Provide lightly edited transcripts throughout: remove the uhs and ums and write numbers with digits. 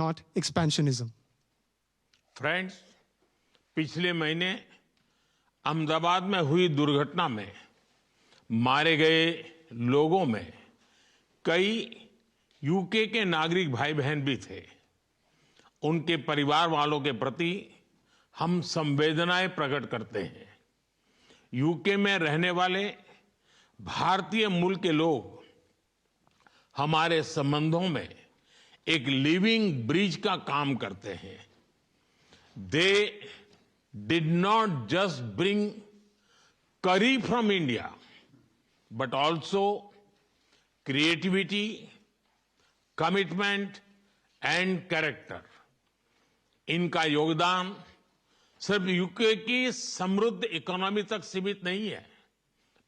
not expansionism. Friends, पिछले महीने अहमदाबाद में हुई दुर्घटना में मारे गए लोगों में कई यूके के नागरिक भाई बहन भी थे। उनके परिवार वालों के प्रति हम संवेदनाएं प्रकट करते हैं। यूके में रहने वाले भारतीय मूल के लोग हमारे संबंधों में एक लिविंग ब्रिज का काम करते हैं। They did not just bring curry from India, but also creativity, commitment and character. इनका योगदान सिर्फ यूके की समृद्ध इकोनॉमी तक सीमित नहीं है,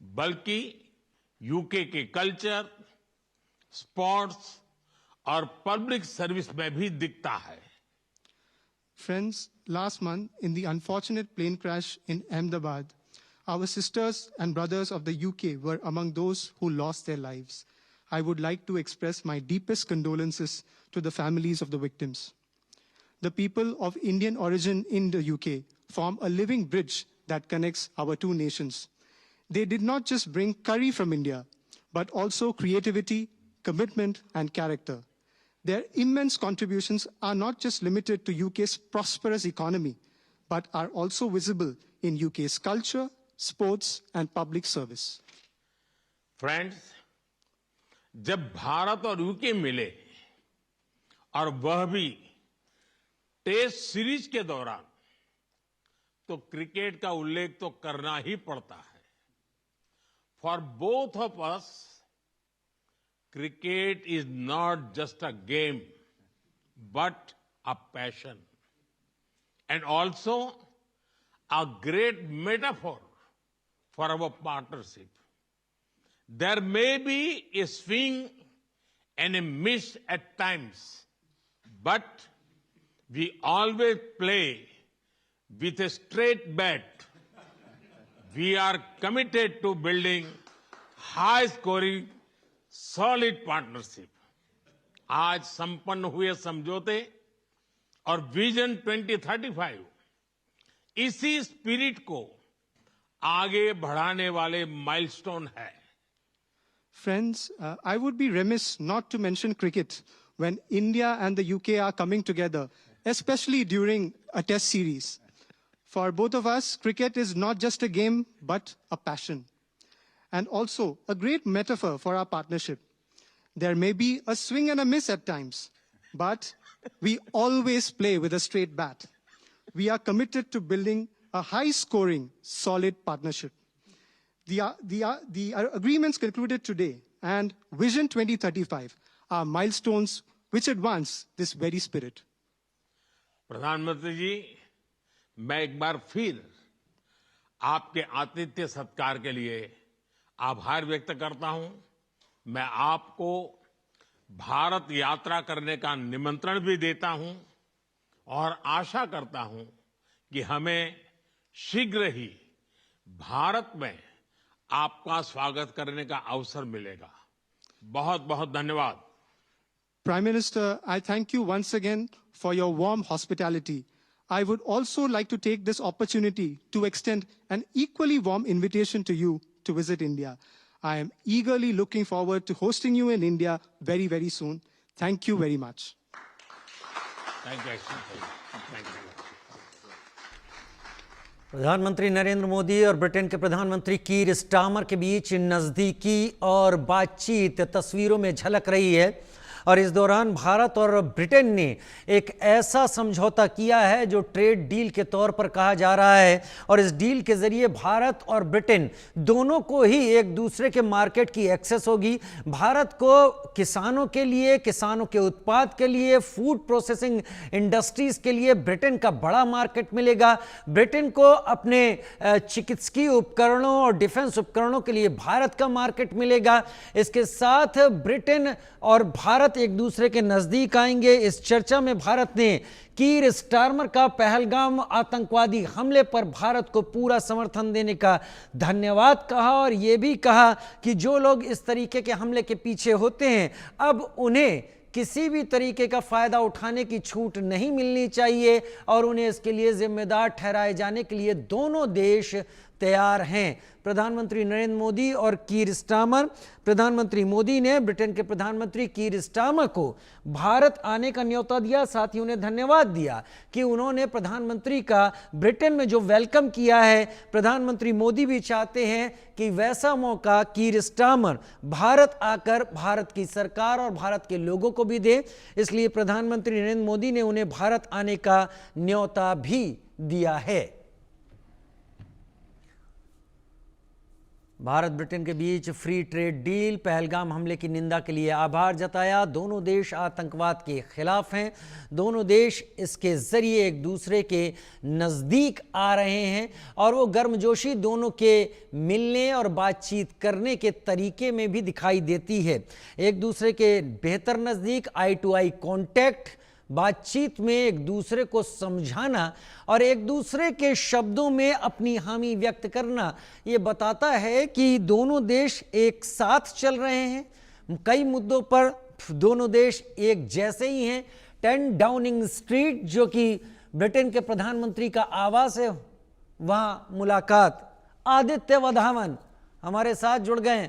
बल्कि यूके के कल्चर, स्पोर्ट्स और पब्लिक सर्विस में भी दिखता है। Friends, last month in the unfortunate plane crash in Ahmedabad, our sisters and brothers of the UK were among those who lost their lives. I would like to express my deepest condolences to the families of the victims. The people of Indian origin in the UK form a living bridge that connects our two nations. They did not just bring curry from India, but also creativity, commitment, and character. Their immense contributions are not just limited to UK's prosperous economy, but are also visible in UK's culture, sports and public service. Friends, जब भारत और UK मिले और वह भी test series के दौरान, तो cricket का उल्लेख तो करना ही पड़ता है। For both of us, cricket is not just a game but a passion and also a great metaphor for our partnership. There may be a swing and a miss at times, but we always play with a straight bat. We are committed to building high-scoring, solid partnership. आज संपन्न हुए समझौते और vision 2035 इसी spirit को आगे बढ़ाने वाले माइलस्टोन है। Friends, I would be remiss not to mention cricket when India and the UK are coming together, especially during a test series. For both of us, cricket is not just a game, but a passion. And also a great metaphor for our partnership. There may be a swing and a miss at times, but we always play with a straight bat. We are committed to building a high-scoring, solid partnership. The agreements concluded today and Vision 2035 are milestones which advance this very spirit. प्रधानमंत्री जी, मैं एक बार फिर आपके आतिथ्य सत्कार के लिए आभार व्यक्त करता हूं। मैं आपको भारत यात्रा करने का निमंत्रण भी देता हूं और आशा करता हूं कि हमें शीघ्र ही भारत में आपका स्वागत करने का अवसर मिलेगा। बहुत बहुत धन्यवाद। Prime Minister, I thank you once again for your warm hospitality. I would also like to take this opportunity to extend an equally warm invitation to you to visit India. I am eagerly looking forward to hosting you in India very, very soon. Thank you very much. Thank you. प्रधानमंत्री नरेंद्र मोदी और Britain के प्रधानमंत्री कीर Starmer के बीच नज़दीकी और बातचीत तस्वीरों में झलक रही है और इस दौरान भारत और ब्रिटेन ने एक ऐसा समझौता किया है जो ट्रेड डील के तौर पर कहा जा रहा है और इस डील के जरिए भारत और ब्रिटेन दोनों को ही एक दूसरे के मार्केट की एक्सेस होगी। भारत को किसानों के लिए, किसानों के उत्पाद के लिए, फूड प्रोसेसिंग इंडस्ट्रीज के लिए ब्रिटेन का बड़ा मार्केट मिलेगा। ब्रिटेन को अपने चिकित्सकीय उपकरणों और डिफेंस उपकरणों के लिए भारत का मार्केट मिलेगा। इसके साथ ब्रिटेन और भारत एक दूसरे के नजदीक आएंगे। इस चर्चा में भारत ने कीर स्टारमर का पहलगाम आतंकवादी हमले पर भारत को पूरा समर्थन देने का धन्यवाद कहा और यह भी कहा कि जो लोग इस तरीके के हमले के पीछे होते हैं अब उन्हें किसी भी तरीके का फायदा उठाने की छूट नहीं मिलनी चाहिए और उन्हें इसके लिए जिम्मेदार ठहराए जाने के लिए दोनों देश तैयार हैं। प्रधानमंत्री नरेंद्र मोदी और कीर स्टारमर, प्रधानमंत्री मोदी ने ब्रिटेन के प्रधानमंत्री कीर स्टारमर को भारत आने का न्योता दिया, साथ ही उन्हें धन्यवाद दिया कि उन्होंने प्रधानमंत्री का ब्रिटेन में जो वेलकम किया है। प्रधानमंत्री मोदी भी चाहते हैं कि वैसा मौका कीर स्टारमर भारत आकर भारत की सरकार और भारत के लोगों को भी दे, इसलिए प्रधानमंत्री नरेंद्र मोदी ने उन्हें भारत आने का न्योता भी दिया है। भारत ब्रिटेन के बीच फ्री ट्रेड डील, पहलगाम हमले की निंदा के लिए आभार जताया। दोनों देश आतंकवाद के खिलाफ हैं, दोनों देश इसके जरिए एक दूसरे के नज़दीक आ रहे हैं और वो गर्मजोशी दोनों के मिलने और बातचीत करने के तरीके में भी दिखाई देती है। एक दूसरे के बेहतर नज़दीक, आई टू आई कॉन्टैक्ट, बातचीत में एक दूसरे को समझाना और एक दूसरे के शब्दों में अपनी हामी व्यक्त करना, ये बताता है कि दोनों देश एक साथ चल रहे हैं। कई मुद्दों पर दोनों देश एक जैसे ही हैं। 10 डाउनिंग स्ट्रीट, जो कि ब्रिटेन के प्रधानमंत्री का आवास है, वहां मुलाकात। आदित्य वधावन हमारे साथ जुड़ गए।